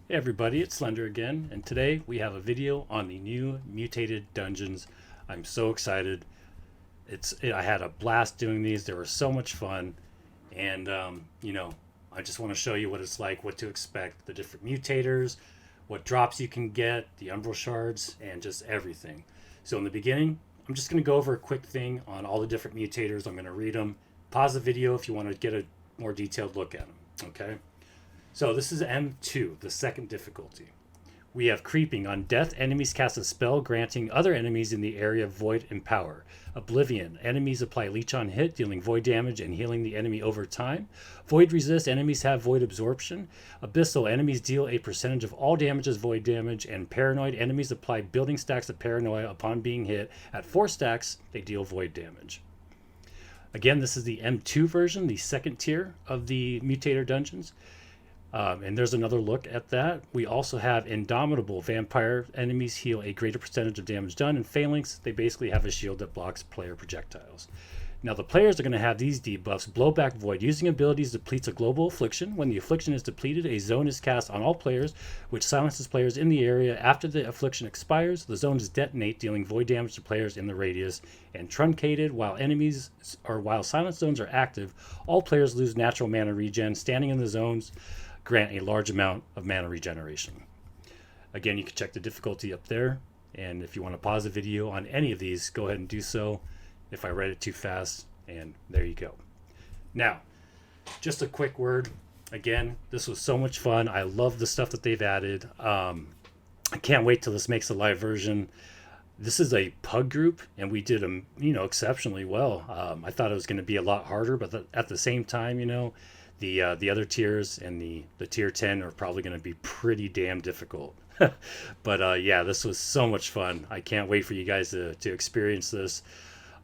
Hey everybody, it's Slender again, and today we have a video on the new mutated dungeons. I'm so excited. I had a blast doing these. They were so much fun, and I just want to show you what it's like, what to expect, the different mutators, what drops you can get, the Umbral Shards, and just everything. So in the beginning, I'm just going to go over a quick thing on all the different mutators. I'm going to read them. Pause the video if you want to get a more detailed look at them. Okay. So this is M2, the second difficulty. We have Creeping. On death, enemies cast a spell granting other enemies in the area void and power. Oblivion. Enemies apply leech on hit, dealing void damage and healing the enemy over time. Void resist. Enemies have void absorption. Abyssal. Enemies deal a percentage of all damage as void damage. And Paranoid. Enemies apply building stacks of paranoia upon being hit. At 4 stacks, they deal void damage. Again, this is the M2 version, the second tier of the Mutator dungeons. And there's another look at that. We also have Indomitable. Vampire enemies heal a greater percentage of damage done. And Phalanx, they basically have a shield that blocks player projectiles. Now the players are going to have these debuffs. Blowback Void. Using abilities depletes a global affliction. When the affliction is depleted, a zone is cast on all players, which silences players in the area. After the affliction expires, the zones detonate, dealing void damage to players in the radius. And Truncated. While silence zones are active, all players lose natural mana regen. Standing in the zones grant a large amount of mana regeneration. Again, you can check the difficulty up there, and if you want to pause the video on any of these, go ahead and do so if I read it too fast, and there you go. Now, just a quick word. Again, this was so much fun. I love the stuff that they've added. I can't wait till this makes a live version. This is a pug group, and we did them, exceptionally well. I thought it was going to be a lot harder, but at the same time, the other tiers and the tier 10 are probably going to be pretty damn difficult. But yeah, this was so much fun. I can't wait for you guys to experience this.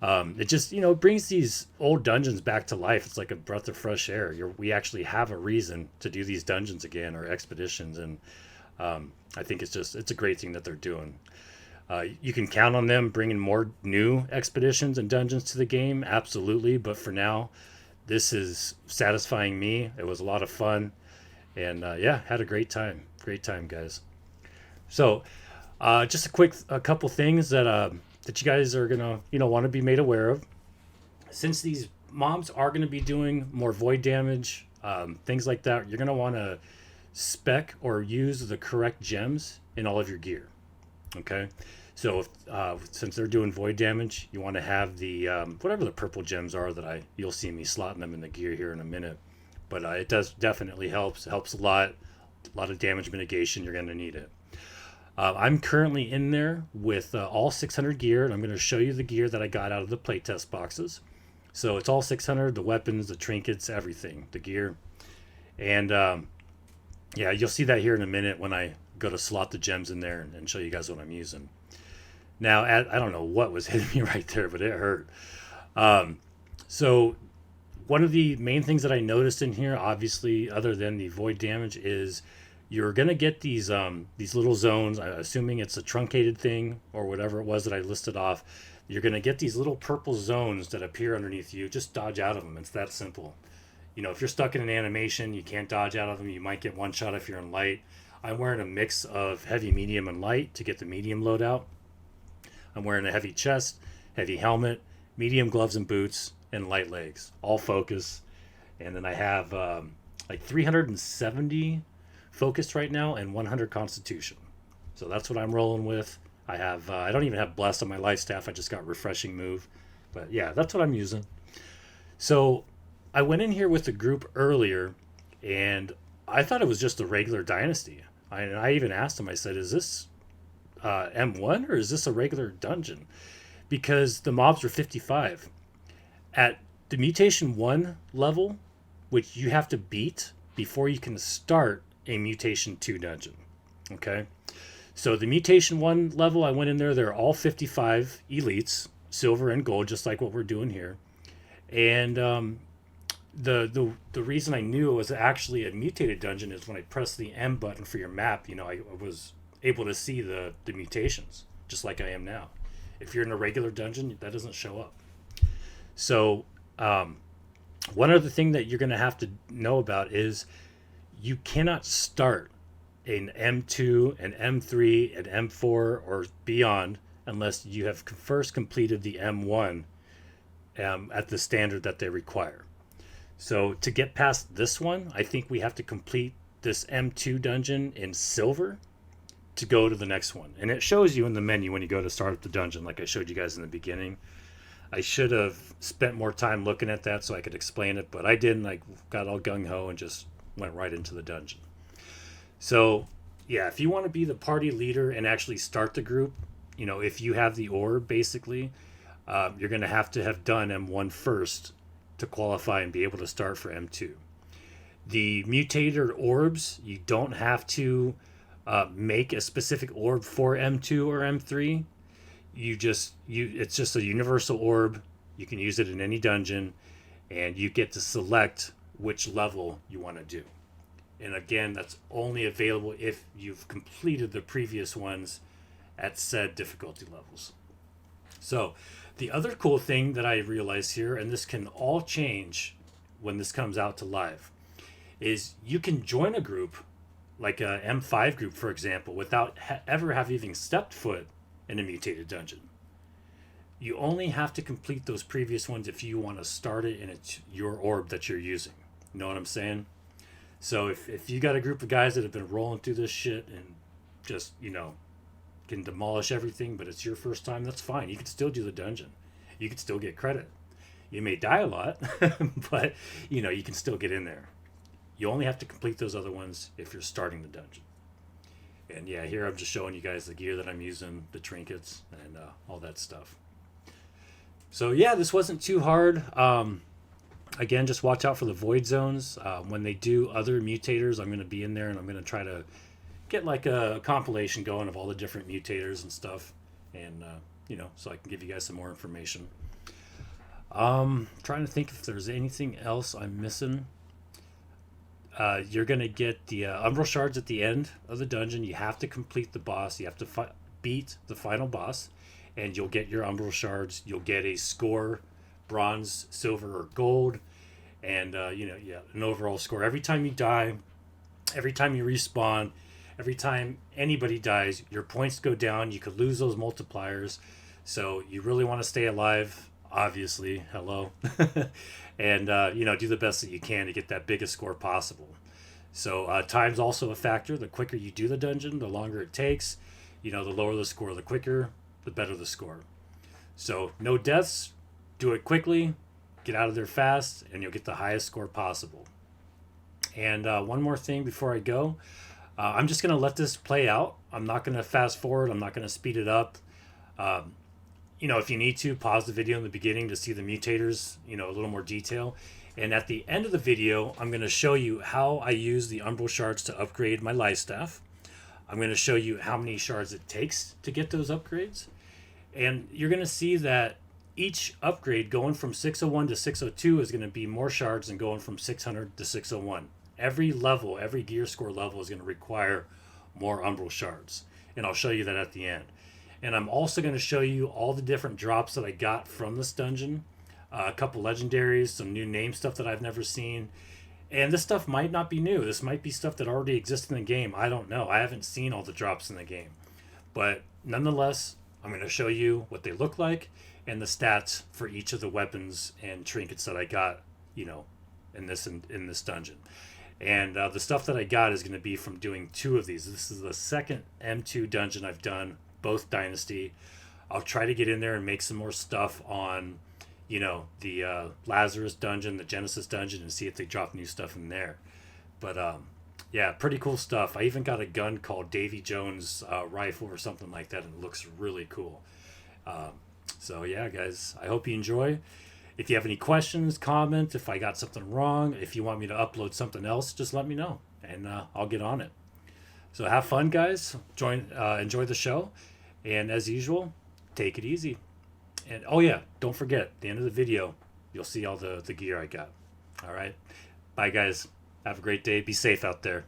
It just brings these old dungeons back to life. It's like a breath of fresh air. We actually have a reason to do these dungeons again, or expeditions, and I think it's a great thing that they're doing. You can count on them bringing more new expeditions and dungeons to the game, absolutely. But for now, this is satisfying me. It was a lot of fun, and yeah, had a great time. Great time, guys. So, just a couple things that you guys are gonna want to be made aware of. Since these mobs are gonna be doing more void damage, things like that, you're gonna want to spec or use the correct gems in all of your gear. Okay. So since they're doing void damage, you want to have the whatever the purple gems are you'll see me slotting them in the gear here in a minute. But it does definitely helps a lot of damage mitigation. You're going to need it. I'm currently in there with all 600 gear, and I'm going to show you the gear that I got out of the playtest boxes. So it's all 600, the weapons, the trinkets, everything, the gear. And yeah, you'll see that here in a minute when I go to slot the gems in there and show you guys what I'm using. Now, I don't know what was hitting me right there, but it hurt. So one of the main things that I noticed in here, obviously, other than the void damage, is you're going to get these little zones. Assuming it's a truncated thing or whatever it was that I listed off, you're going to get these little purple zones that appear underneath you. Just dodge out of them. It's that simple. If you're stuck in an animation, you can't dodge out of them. You might get one shot if you're in light. I'm wearing a mix of heavy, medium, and light to get the medium loadout. I'm wearing a heavy chest, heavy helmet, medium gloves and boots, and light legs. All focus. And then I have like 370 focused right now and 100 constitution. So that's what I'm rolling with. I don't even have blessed on my life staff. I just got refreshing move. But yeah, that's what I'm using. So I went in here with the group earlier, and I thought it was just a regular Dynasty. I even asked him, I said, is this M1 or is this a regular dungeon? Because the mobs were 55. At the mutation 1 level, which you have to beat before you can start a mutation 2 dungeon. Okay? So the mutation 1 level, I went in there, they're all 55 elites, silver and gold, just like what we're doing here. And the reason I knew it was actually a mutated dungeon is when I pressed the M button for your map, I was able to see the mutations, just like I am now. If you're in a regular dungeon, that doesn't show up. So one other thing that you're going to have to know about is you cannot start an M2, an M3, an M4, or beyond, unless you have first completed the M1 at the standard that they require. So to get past this one, I think we have to complete this M2 dungeon in silver to go to the next one. And it shows you in the menu when you go to start up the dungeon, like I showed you guys in the beginning. I should have spent more time looking at that so I could explain it, but I didn't. I got all gung-ho and just went right into the dungeon. So, yeah, if you want to be the party leader and actually start the group, if you have the orb, basically, you're going to have done M1 first to qualify and be able to start for M2. The mutator orbs, you don't have to make a specific orb for M2 or M3. It's just a universal orb. You can use it in any dungeon, and you get to select which level you want to do. And again, that's only available if you've completed the previous ones at said difficulty levels. So the other cool thing that I realized here, and this can all change when this comes out to live, is you can join a group, like a M5 group, for example, without ever have even stepped foot in a mutated dungeon. You only have to complete those previous ones if you want to start it and it's your orb that you're using. You know what I'm saying? So if you got a group of guys that have been rolling through this shit and just, can demolish everything, but it's your first time, that's fine. You can still do the dungeon. You can still get credit. You may die a lot, but, you can still get in there. You only have to complete those other ones if you're starting the dungeon. And yeah, here I'm just showing you guys the gear that I'm using, the trinkets, and all that stuff. So yeah, this wasn't too hard. Again, just watch out for the void zones. When they do other mutators, I'm going to be in there and I'm going to try to get like a compilation going of all the different mutators and stuff. And, so I can give you guys some more information. Trying to think if there's anything else I'm missing. You're going to get the Umbral Shards at the end of the dungeon. You have to complete the boss. You have to beat the final boss, and you'll get your Umbral Shards. You'll get a score, bronze, silver, or gold, and an overall score. Every time you die, every time you respawn, every time anybody dies, your points go down. You could lose those multipliers, so you really want to stay alive. Obviously, hello, and do the best that you can to get that biggest score possible. So time's also a factor. The quicker you do the dungeon, the longer it takes. The lower the score, the quicker, the better the score. So no deaths. Do it quickly, get out of there fast, and you'll get the highest score possible. And one more thing before I go, I'm just going to let this play out. I'm not going to fast forward. I'm not going to speed it up. If you need to, pause the video in the beginning to see the mutators, a little more detail. And at the end of the video, I'm going to show you how I use the Umbral Shards to upgrade my life staff. I'm going to show you how many shards it takes to get those upgrades. And you're going to see that each upgrade going from 601 to 602 is going to be more shards than going from 600 to 601. Every level, every gear score level is going to require more Umbral Shards. And I'll show you that at the end. And I'm also going to show you all the different drops that I got from this dungeon. A couple legendaries, some new name stuff that I've never seen. And this stuff might not be new. This might be stuff that already exists in the game. I don't know. I haven't seen all the drops in the game. But nonetheless, I'm going to show you what they look like and the stats for each of the weapons and trinkets that I got, in this dungeon. And the stuff that I got is going to be from doing 2 of these. This is the second M2 dungeon I've done, both Dynasty. I'll try to get in there and make some more stuff on, the Lazarus dungeon, the Genesis dungeon, and see if they drop new stuff in there. But yeah, pretty cool stuff. I even got a gun called Davy Jones rifle or something like that, and it looks really cool. So yeah, guys, I hope you enjoy. If you have any questions, comment. If I got something wrong, if you want me to upload something else, just let me know, and I'll get on it. So have fun, guys. Enjoy the show, and as usual, take it easy. And oh yeah, don't forget, at the end of the video, you'll see all the gear I got. All right, bye, guys. Have a great day. Be safe out there.